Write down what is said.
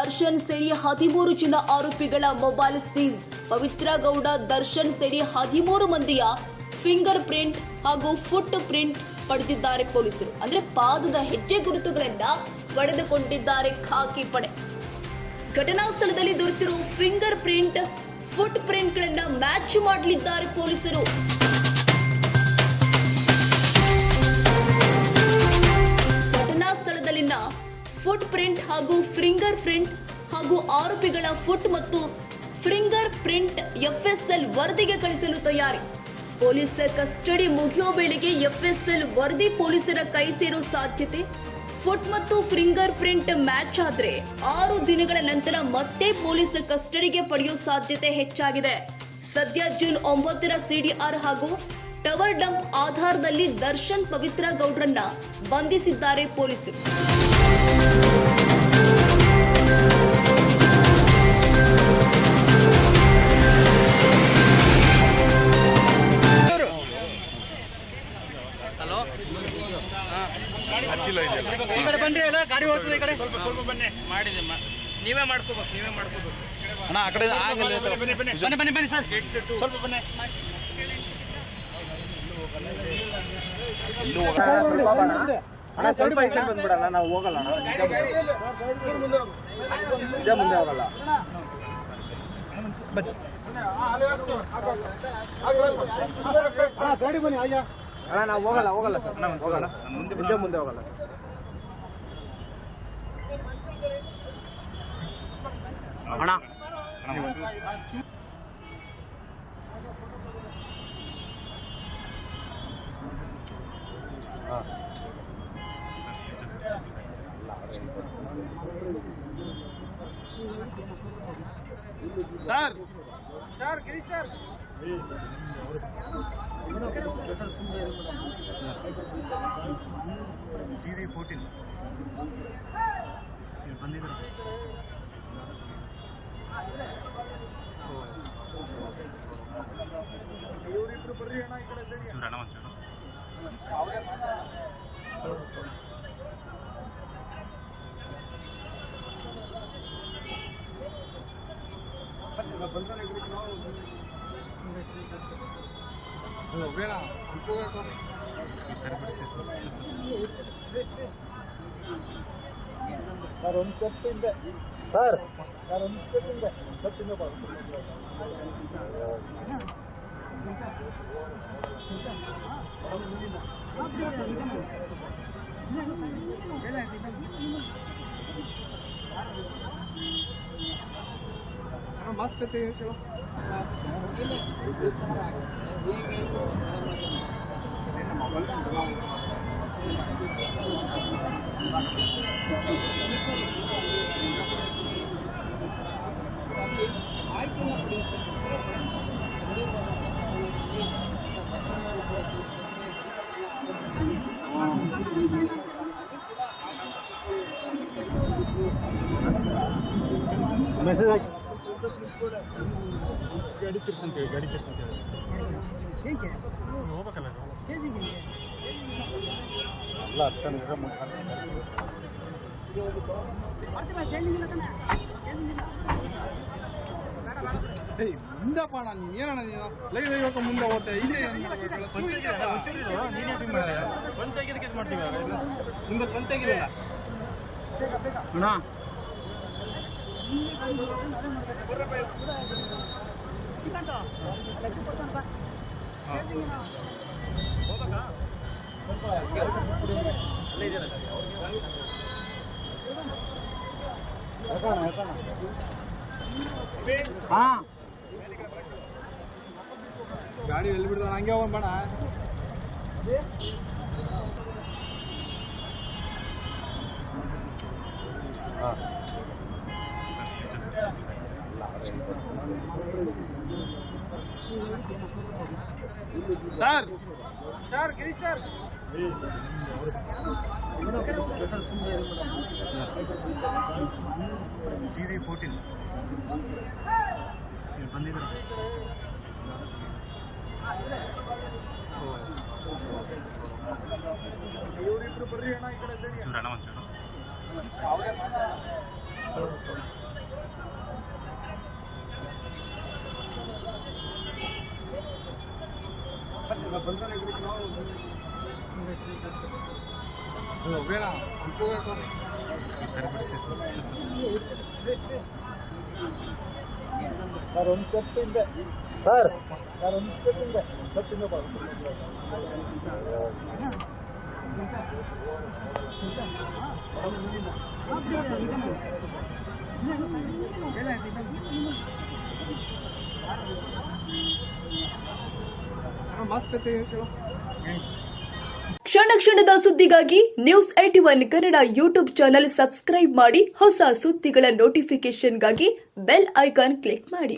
ದರ್ಶನ್ ಸೇರಿ 13 ಜನ ಆರೋಪಿಗಳ ಮೊಬೈಲ್ ಸೀಸ್. ಪವಿತ್ರ ಗೌಡ, ದರ್ಶನ್ ಸೇರಿ 13 ಮಂದಿಯ ಫಿಂಗರ್ ಪ್ರಿಂಟ್ ಹಾಗೂ ಫುಟ್ ಪ್ರಿಂಟ್ ಪಡೆದಿದ್ದಾರೆ ಪೊಲೀಸರು. ಅಂದ್ರೆ ಪಾದದ ಹೆಜ್ಜೆ ಗುರುತುಗಳನ್ನ ಪಡೆದುಕೊಂಡಿದ್ದಾರೆ ಖಾಕಿ ಪಡೆ. ಘಟನಾ ಸ್ಥಳದಲ್ಲಿ ದೊರೆತಿರುವ ಫಿಂಗರ್ ಪ್ರಿಂಟ್, ಫುಟ್ ಪ್ರಿಂಟ್ಗಳನ್ನ ಮ್ಯಾಚ್ ಮಾಡಲಿದ್ದಾರೆ ಪೊಲೀಸರು. ಘಟನಾ ಸ್ಥಳದಲ್ಲಿನ ಫುಟ್ ಪ್ರಿಂಟ್ ಹಾಗೂ ಫಿಂಗರ್ ಪ್ರಿಂಟ್ ಹಾಗೂ ಆರೋಪಿಗಳ ಫುಟ್ ಮತ್ತು ಫಿಂಗರ್ ಪ್ರಿಂಟ್ ಎಫ್ಎಸ್ಎಲ್ ವರದಿಗೆ ಕಳಿಸಲು ತಯಾರಿ. ಪೊಲೀಸ್ ಕಸ್ಟಡಿ ಮುಗಿಯೋ ವೇಳೆಗೆ ಎಫ್ಎಸ್ಎಲ್ ವರದಿ ಪೊಲೀಸರ ಕೈ ಸೇರೋ ಸಾಧ್ಯತೆ. ಫುಟ್ ಮತ್ತು ಫಿಂಗರ್ ಪ್ರಿಂಟ್ ಮ್ಯಾಚ್ ಆದ್ರೆ 6 ದಿನಗಳ ನಂತರ ಮತ್ತೆ ಪೊಲೀಸ್ ಕಸ್ಟಡಿಗೆ ಪಡೆಯುವ ಸಾಧ್ಯತೆ ಹೆಚ್ಚಾಗಿದೆ. ಸದ್ಯ ಜೂನ್ 9ರ ಸಿಡಿಆರ್ ಹಾಗೂ ಟವರ್ ಡಂಪ್ ಆಧಾರದಲ್ಲಿ ದರ್ಶನ್, ಪವಿತ್ರ ಗೌಡ್ರನ್ನ ಬಂಧಿಸಿದ್ದಾರೆ ಪೊಲೀಸರು. ಈ ಕಡೆ ಬನ್ನಿ, ಎಲ್ಲ ಗಾಡಿ ಹೋಗ್ತದೆ. ಈ ಕಡೆ ಸ್ವಲ್ಪ ಬನ್ನಿ. ಮಾಡಿದೆ, ನೀವೇ ಮಾಡ್ಕೋಬೇಕು. ಅಣ್ಣ ಆ ಕಡೆ ಬನ್ನಿ ಸರ್, ಸ್ವಲ್ಪ ಬನ್ನಿ. ಅಣ್ಣ ಸ್ವಲ್ಪ ಈ ಸೈಡ್ ಬಂದ್ಬಿಡಲ್ಲ, ನಾವು ಹೋಗಲ್ಲ. ಇದೇ ಮುಂದೆ ಹೋಗಲ್ಲ. ಗಾಡಿ ಬನ್ನಿ. ಅಣ್ಣ ನಾವು ಹೋಗಲ್ಲ ಸರ್, ಹೋಗಲ್ಲ. ಮುಂದೆ ಹೋಗಲ್ಲ. ಅಣ್ಣ ಸರ್ ಗಿರೀಶ್ ಸರ್, TV 14 ಬಂದಿದ್ರು. ಇವರಿಬ್ರು ಬರ್ರಿ ಅಣ್ಣ, ಈ ಕಡೆ ಸರಿ ಅಣ್ಣ. ಸರ್ ಒಂದು ಸ್ಟೆಪ್ಪಿಂದ ಸರ್ ಒಂದು ಸ್ಟೆಪ್ಪಿಂದ ಮಾಸ್ಕ್ ಹೇಳು. ಮೆಸೇಜ್ ಹಾಕಿ. ಗಾಡಿ ತಿರ್ಸಂತೇಳಿ ಹೋಗ್ಬೇಕಲ್ಲ ಎಲ್ಲ ಮುಂದೆ ಪಾಣ. ನೀನು ಏನಣ್ಣ, ನೀನು ಲೈವ್ ಇವಾಗ ಮುಂದೆ ಹೋಗ್ತಾ ಇದೆ. ಪಂಚಾಗಿದ್ದಕ್ಕೆ ಇದು ಮಾಡ್ತೀವಿ ನಿಮ್ಗೆ ಪಂಚಾಗಿರಲ್ಲ ಅಣ್ಣ. ಗಾಡಿ ಎಲ್ಲಿ ಬಿಡ್ದ ಹಂಗೆ ಹೋಗೋಣ. ಸರ್ ಗಿರೀಶ್ ಸರ್, TV 14 ಬಂದಿದ್ರು. ಇವರಿಬ್ರು ಬರ್ರಿ ಅಣ್ಣ, ಈ ಕಡೆ ಸರಿ ಅಣ್ಣ. ಸರ್ ಒಂದು ಸ್ಟೆಪ್ ಹಿಂದೆ ಸರ್ ಒಂದು ಸ್ಟೆಪ್ ಹಿಂದೆ ಮಾಸ್ಕ್ ಕ್ಷಣ ಕ್ಷಣದ ಸುದ್ದಿಗಾಗಿ news 81 Kannada YouTube channel subscribe ಮಾಡಿ. ಹೊಸ ಸುದ್ದಿಗಳ ನೋಟಿಫಿಕೇಶನ್ಗಾಗಿ ಬೆಲ್ ಐಕಾನ್ ಕ್ಲಿಕ್ ಮಾಡಿ.